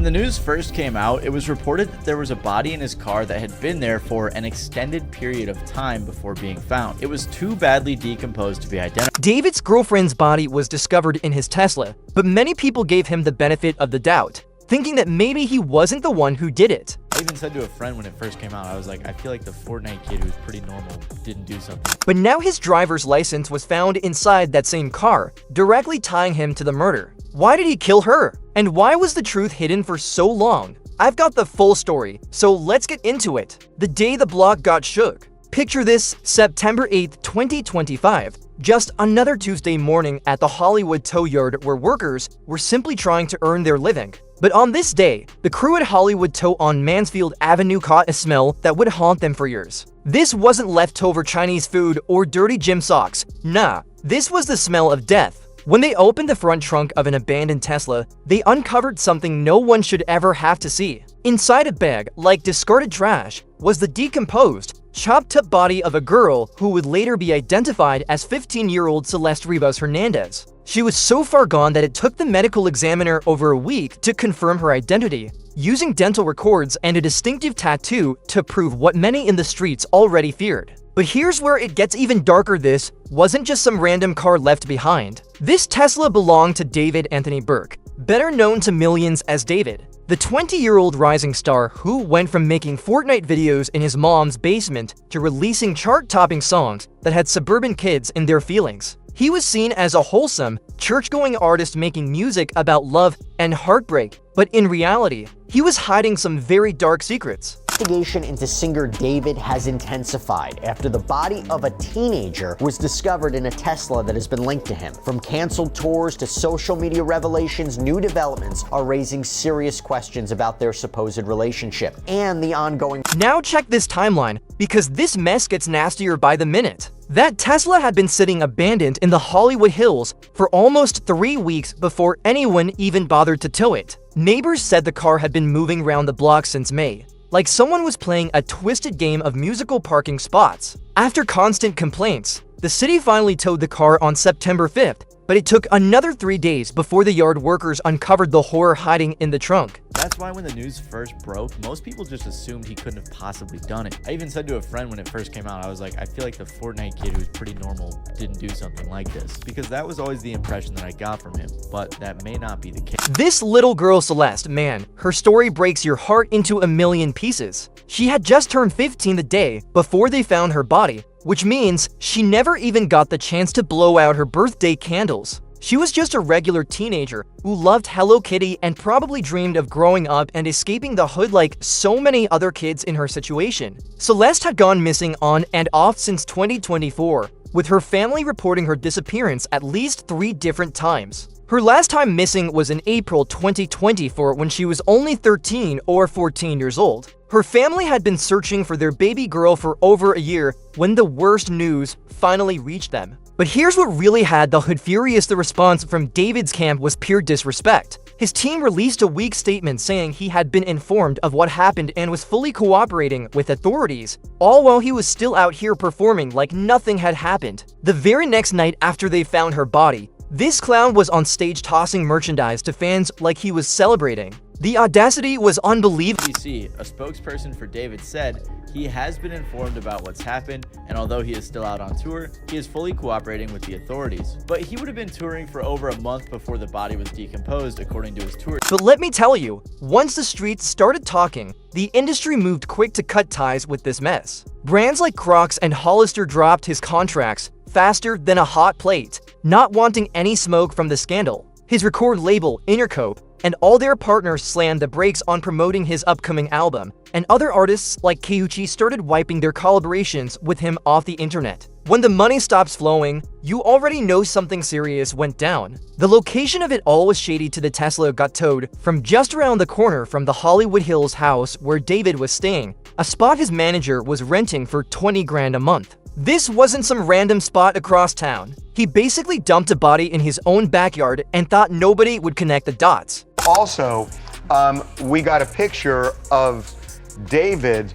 When the news first came out, it was reported that there was a body in his car that had been there for an extended period of time before being found. It was too badly decomposed to be identified. David's girlfriend's body was discovered in his Tesla, but many people gave him the benefit of the doubt, thinking that maybe he wasn't the one who did it. I even said to a friend when it first came out, I was like, I feel like the Fortnite kid who's pretty normal didn't do something. But now his driver's license was found inside that same car, directly tying him to the murder. Why did he kill her? And why was the truth hidden for so long? I've got the full story, so let's get into it. The day the block got shook. Picture this, September 8th, 2025. Just another Tuesday morning at the Hollywood tow yard where workers were simply trying to earn their living. But on this day, the crew at Hollywood Tow on Mansfield Avenue caught a smell that would haunt them for years. This wasn't leftover Chinese food or dirty gym socks. Nah, this was the smell of death. When they opened the front trunk of an abandoned Tesla, they uncovered something no one should ever have to see. Inside a bag, like discarded trash, was the decomposed, chopped-up body of a girl who would later be identified as 15-year-old Celeste Rivas Hernandez. She was so far gone that it took the medical examiner over a week to confirm her identity, using dental records and a distinctive tattoo to prove what many in the streets already feared. But here's where it gets even darker. This wasn't just some random car left behind. This Tesla belonged to David Anthony Burke, better known to millions as David, the 20-year-old rising star who went from making Fortnite videos in his mom's basement to releasing chart-topping songs that had suburban kids in their feelings. He was seen as a wholesome, church-going artist making music about love and heartbreak, but in reality, he was hiding some very dark secrets. Investigation into singer David has intensified after the body of a teenager was discovered in a Tesla that has been linked to him. From canceled tours to social media revelations, new developments are raising serious questions about their supposed relationship and the ongoing. Now check this timeline, because this mess gets nastier by the minute. That Tesla had been sitting abandoned in the Hollywood Hills for almost 3 weeks before anyone even bothered to tow it. Neighbors said the car had been moving around the block since May, like someone was playing a twisted game of musical parking spots. After constant complaints, the city finally towed the car on September 5th, but it took another 3 days before the yard workers uncovered the horror hiding in the trunk. That's why when the news first broke, most people just assumed he couldn't have possibly done it. I even said to a friend when it first came out, I was like, I feel like the Fortnite kid who's pretty normal didn't do something like this, because that was always the impression that I got from him, but that may not be the case. This little girl Celeste, man, her story breaks your heart into a million pieces. She had just turned 15 the day before they found her body, which means she never even got the chance to blow out her birthday candles. She was just a regular teenager who loved Hello Kitty and probably dreamed of growing up and escaping the hood like so many other kids in her situation. Celeste had gone missing on and off since 2024, with her family reporting her disappearance at least 3 different times. Her last time missing was in April 2024 when she was only 13 or 14 years old. Her family had been searching for their baby girl for over a year when the worst news finally reached them. But here's what really had the hood furious. The response from David's camp was pure disrespect. His team released a weak statement saying he had been informed of what happened and was fully cooperating with authorities, all while he was still out here performing like nothing had happened. The very next night after they found her body, this clown was on stage tossing merchandise to fans like he was celebrating. The audacity was unbelievable. BBC, a spokesperson for David said he has been informed about what's happened, and although he is still out on tour, he is fully cooperating with the authorities. But he would have been touring for over a month before the body was decomposed, according to his tour. But let me tell you, once the streets started talking, the industry moved quick to cut ties with this mess. Brands like Crocs and Hollister dropped his contracts faster than a hot plate, not wanting any smoke from the scandal. His record label, Intercope, and all their partners slammed the brakes on promoting his upcoming album, and other artists like Keiichi started wiping their collaborations with him off the internet. When the money stops flowing, you already know something serious went down. The location of it all was shady till the Tesla got towed from just around the corner from the Hollywood Hills house where David was staying, a spot his manager was renting for 20 grand a month. This wasn't some random spot across town. He basically dumped a body in his own backyard and thought nobody would connect the dots. Also, we got a picture of David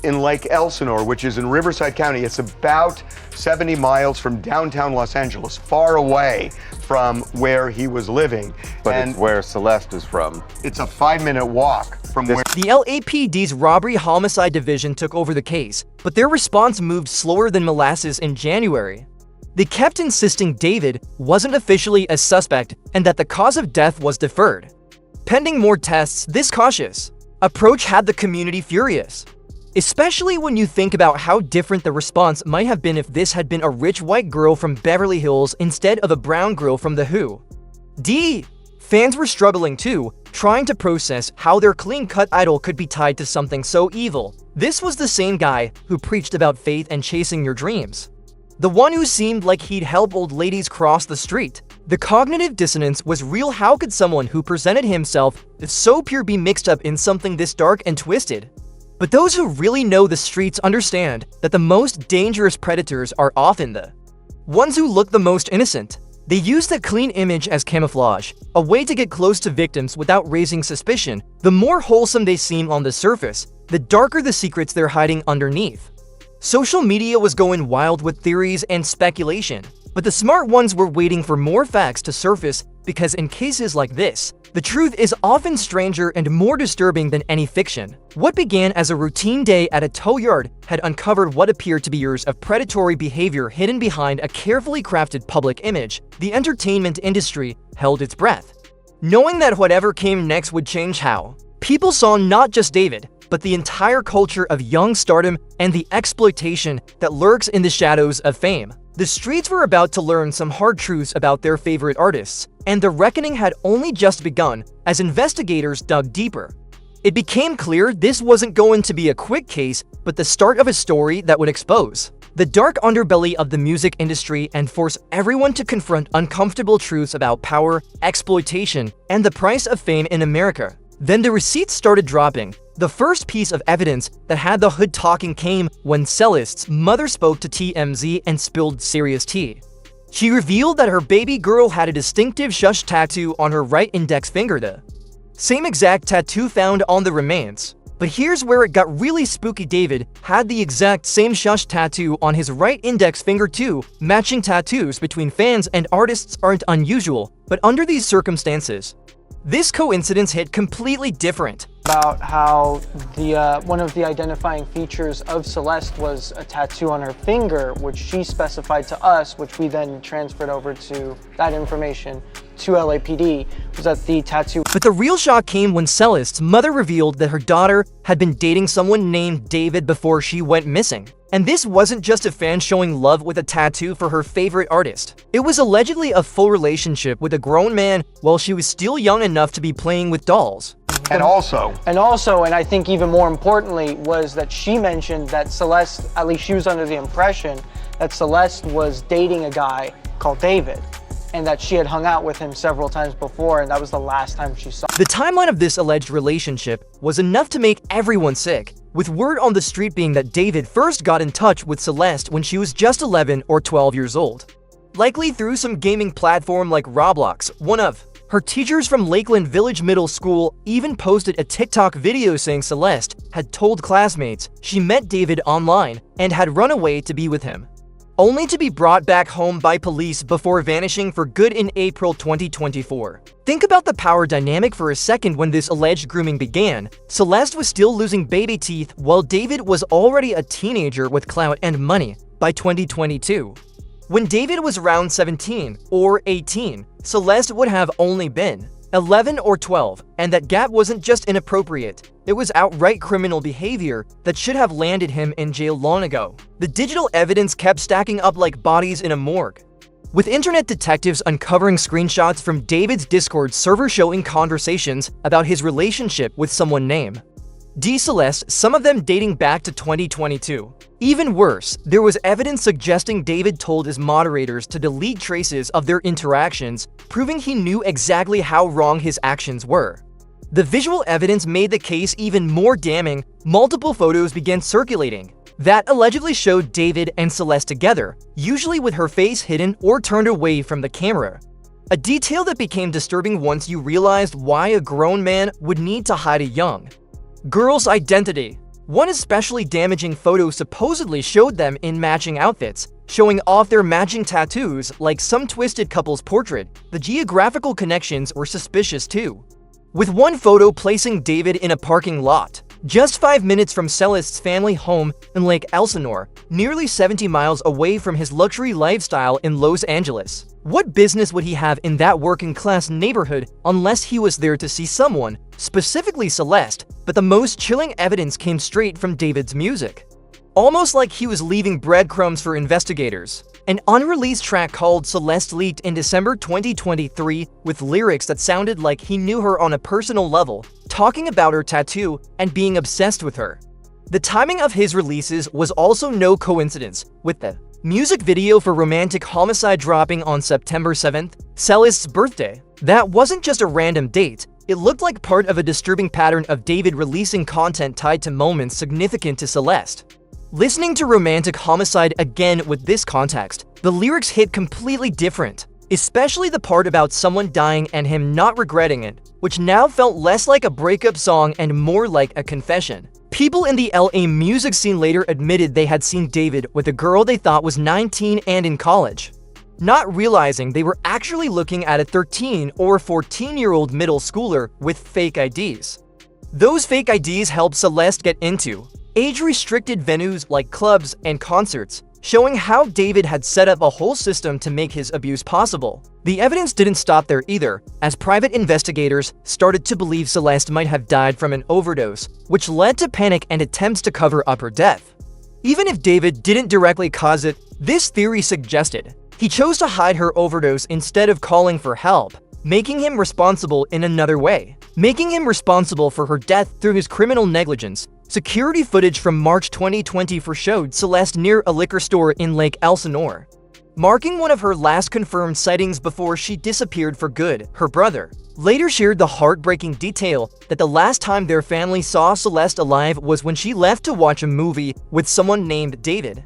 in Lake Elsinore, which is in Riverside County. It's about 70 miles from downtown Los Angeles, far away from where he was living. But it's where Celeste is from. It's a 5-minute walk from where... The LAPD's Robbery Homicide Division took over the case, but their response moved slower than molasses in January. They kept insisting David wasn't officially a suspect and that the cause of death was deferred. Pending more tests, this cautious approach had the community furious, especially when you think about how different the response might have been if this had been a rich white girl from Beverly Hills instead of a brown girl from The Who. Fans were struggling too, trying to process how their clean-cut idol could be tied to something so evil. This was the same guy who preached about faith and chasing your dreams. The one who seemed like he'd help old ladies cross the street. The cognitive dissonance was real. How could someone who presented himself as so pure be mixed up in something this dark and twisted? But those who really know the streets understand that the most dangerous predators are often the ones who look the most innocent. They use the clean image as camouflage, a way to get close to victims without raising suspicion. The more wholesome they seem on the surface, the darker the secrets they're hiding underneath. Social media was going wild with theories and speculation, but the smart ones were waiting for more facts to surface because in cases like this, the truth is often stranger and more disturbing than any fiction. What began as a routine day at a tow yard had uncovered what appeared to be years of predatory behavior hidden behind a carefully crafted public image. The entertainment industry held its breath, knowing that whatever came next would change how people saw not just David, but the entire culture of young stardom and the exploitation that lurks in the shadows of fame. The streets were about to learn some hard truths about their favorite artists, and the reckoning had only just begun as investigators dug deeper. It became clear this wasn't going to be a quick case, but the start of a story that would expose the dark underbelly of the music industry and force everyone to confront uncomfortable truths about power, exploitation, and the price of fame in America. Then the receipts started dropping. The first piece of evidence that had the hood talking came when Celeste's mother spoke to TMZ and spilled serious tea. She revealed that her baby girl had a distinctive shush tattoo on her right index finger, the same exact tattoo found on the remains. But here's where it got really spooky. David had the exact same shush tattoo on his right index finger too. Matching tattoos between fans and artists aren't unusual, but under these circumstances, this coincidence hit completely different. About how one of the identifying features of Celeste was a tattoo on her finger, which she specified to us, which we then transferred over to that information to LAPD, was that the tattoo. But the real shock came when Celeste's mother revealed that her daughter had been dating someone named David before she went missing. And this wasn't just a fan showing love with a tattoo for her favorite artist. It was allegedly a full relationship with a grown man while she was still young enough to be playing with dolls. And also, and I think even more importantly, was that she mentioned that Celeste, at least she was under the impression that Celeste was dating a guy called David, and that she had hung out with him several times before, and that was the last time she saw him. The timeline of this alleged relationship was enough to make everyone sick, with word on the street being that David first got in touch with Celeste when she was just 11 or 12 years old. Likely through some gaming platform like Roblox. One of her teachers from Lakeland Village Middle School even posted a TikTok video saying Celeste had told classmates she met David online and had run away to be with him, only to be brought back home by police before vanishing for good in April 2024. Think about the power dynamic for a second. When this alleged grooming began, Celeste was still losing baby teeth while David was already a teenager with clout and money by 2022. When David was around 17 or 18, Celeste would have only been 11 or 12, and that gap wasn't just inappropriate, it was outright criminal behavior that should have landed him in jail long ago. The digital evidence kept stacking up like bodies in a morgue, with internet detectives uncovering screenshots from David's Discord server showing conversations about his relationship with someone named Celeste, some of them dating back to 2022. Even worse, there was evidence suggesting David told his moderators to delete traces of their interactions, proving he knew exactly how wrong his actions were. The visual evidence made the case even more damning. Multiple photos began circulating that allegedly showed David and Celeste together, usually with her face hidden or turned away from the camera. A detail that became disturbing once you realized why a grown man would need to hide a young girl's identity. One especially damaging photo supposedly showed them in matching outfits, showing off their matching tattoos like some twisted couple's portrait. The geographical connections were suspicious too, with one photo placing David in a parking lot, just 5 minutes from Celeste's family home in Lake Elsinore, nearly 70 miles away from his luxury lifestyle in Los Angeles. What business would he have in that working-class neighborhood unless he was there to see someone, specifically Celeste? But the most chilling evidence came straight from David's music, almost like he was leaving breadcrumbs for investigators. An unreleased track called Celeste leaked in December 2023 with lyrics that sounded like he knew her on a personal level, talking about her tattoo and being obsessed with her. The timing of his releases was also no coincidence, with the music video for Romantic Homicide dropping on September 7th, Celeste's birthday. That wasn't just a random date. It looked like part of a disturbing pattern of David releasing content tied to moments significant to Celeste. Listening to Romantic Homicide again with this context, the lyrics hit completely different, especially the part about someone dying and him not regretting it, which now felt less like a breakup song and more like a confession. People in the LA music scene later admitted they had seen David with a girl they thought was 19 and in college, not realizing they were actually looking at a 13 or 14-year-old middle schooler with fake IDs. Those fake IDs helped Celeste get into age-restricted venues like clubs and concerts, showing how David had set up a whole system to make his abuse possible. The evidence didn't stop there either, as private investigators started to believe Celeste might have died from an overdose, which led to panic and attempts to cover up her death. Even if David didn't directly cause it, this theory suggested he chose to hide her overdose instead of calling for help, making him responsible in another way, making him responsible for her death through his criminal negligence. Security footage from March 2024 showed Celeste near a liquor store in Lake Elsinore, marking one of her last confirmed sightings before she disappeared for good. Her brother later shared the heartbreaking detail that the last time their family saw Celeste alive was when she left to watch a movie with someone named David,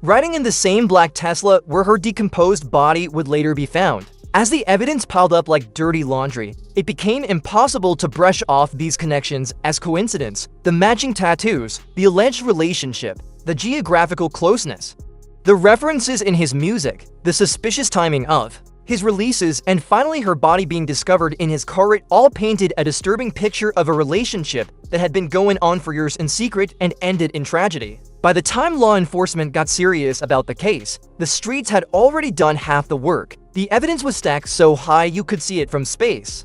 riding in the same black Tesla where her decomposed body would later be found. As the evidence piled up like dirty laundry, it became impossible to brush off these connections as coincidence. The matching tattoos, the alleged relationship, the geographical closeness, the references in his music, the suspicious timing of his releases, and finally her body being discovered in his car, it all painted a disturbing picture of a relationship that had been going on for years in secret and ended in tragedy. By the time law enforcement got serious about the case, the streets had already done half the work. The evidence was stacked so high you could see it from space,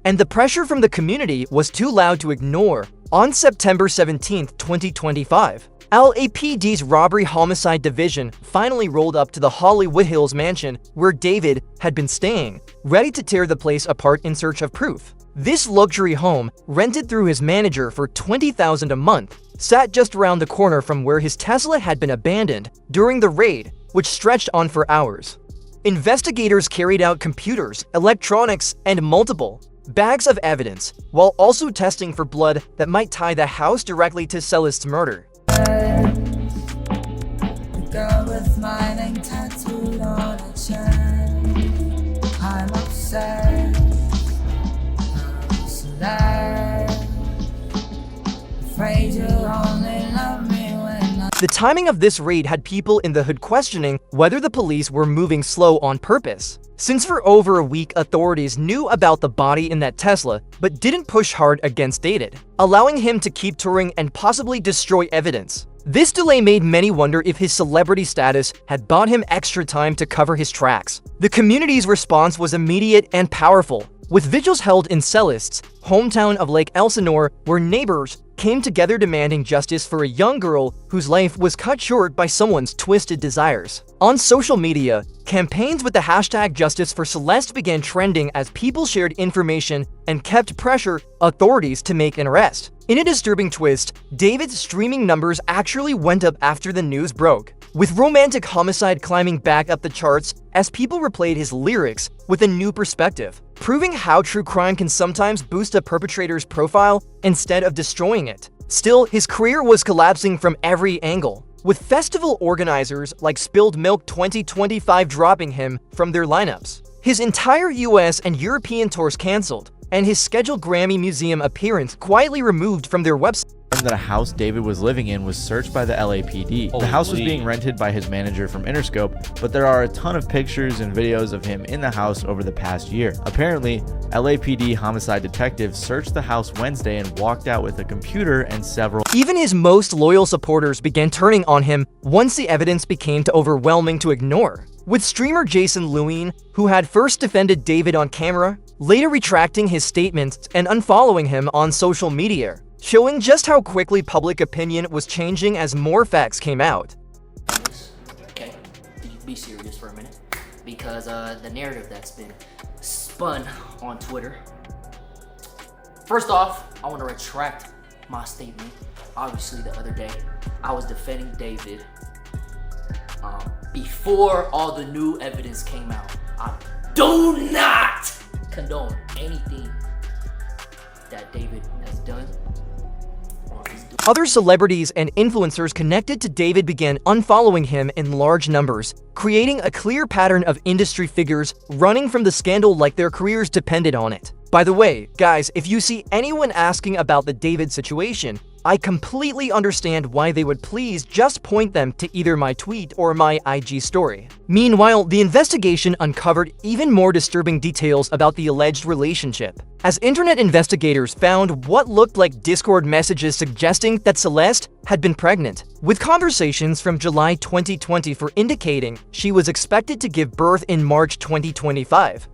and the pressure from the community was too loud to ignore. On September 17, 2025, LAPD's Robbery Homicide Division finally rolled up to the Hollywood Hills mansion where David had been staying, ready to tear the place apart in search of proof. This luxury home, rented through his manager for $20,000 a month, sat just around the corner from where his Tesla had been abandoned during the raid, which stretched on for hours. Investigators carried out computers, electronics, and multiple bags of evidence, while also testing for blood that might tie the house directly to Celeste's murder. The girl with my name tattooed on her chest. I'm upset. I'm Celeste. Afraid you only love me when I. The timing of this raid had people in the hood questioning whether the police were moving slow on purpose, since for over a week authorities knew about the body in that Tesla but didn't push hard against David, allowing him to keep touring and possibly destroy evidence. This delay made many wonder if his celebrity status had bought him extra time to cover his tracks. The community's response was immediate and powerful, with vigils held in Celeste's hometown of Lake Elsinore, where neighbors came together demanding justice for a young girl whose life was cut short by someone's twisted desires. On social media, campaigns with the hashtag Justice for Celeste began trending as people shared information and kept pressure authorities to make an arrest. In a disturbing twist, David's streaming numbers actually went up after the news broke, with Romantic Homicide climbing back up the charts as people replayed his lyrics with a new perspective, proving how true crime can sometimes boost a perpetrator's profile instead of destroying it. Still, his career was collapsing from every angle, with festival organizers like Spilled Milk 2025 dropping him from their lineups, his entire US and European tours cancelled, and his scheduled Grammy Museum appearance quietly removed from their website. that a house David was living in was searched by the LAPD. The house was being rented by his manager from Interscope, but there are a ton of pictures and videos of him in the house over the past year. Apparently, LAPD homicide detectives searched the house Wednesday and walked out with a computer and several. Even his most loyal supporters began turning on him once the evidence became too overwhelming to ignore. With streamer Jason Lewin, who had first defended David on camera, later retracting his statements and unfollowing him on social media, showing just how quickly public opinion was changing as more facts came out. Okay, be serious for a minute, because the narrative that's been spun on Twitter. First off, I want to retract my statement. Obviously, the other day, I was defending David before all the new evidence came out. I do not condone anything that David has done. Other celebrities and influencers connected to David began unfollowing him in large numbers, creating a clear pattern of industry figures running from the scandal like their careers depended on it. By the way, guys, if you see anyone asking about the David situation, I completely understand why they would please just point them to either my tweet or my IG story. Meanwhile, the investigation uncovered even more disturbing details about the alleged relationship, as internet investigators found what looked like Discord messages suggesting that Celeste had been pregnant, with conversations from July 2020 indicating she was expected to give birth in March 2025.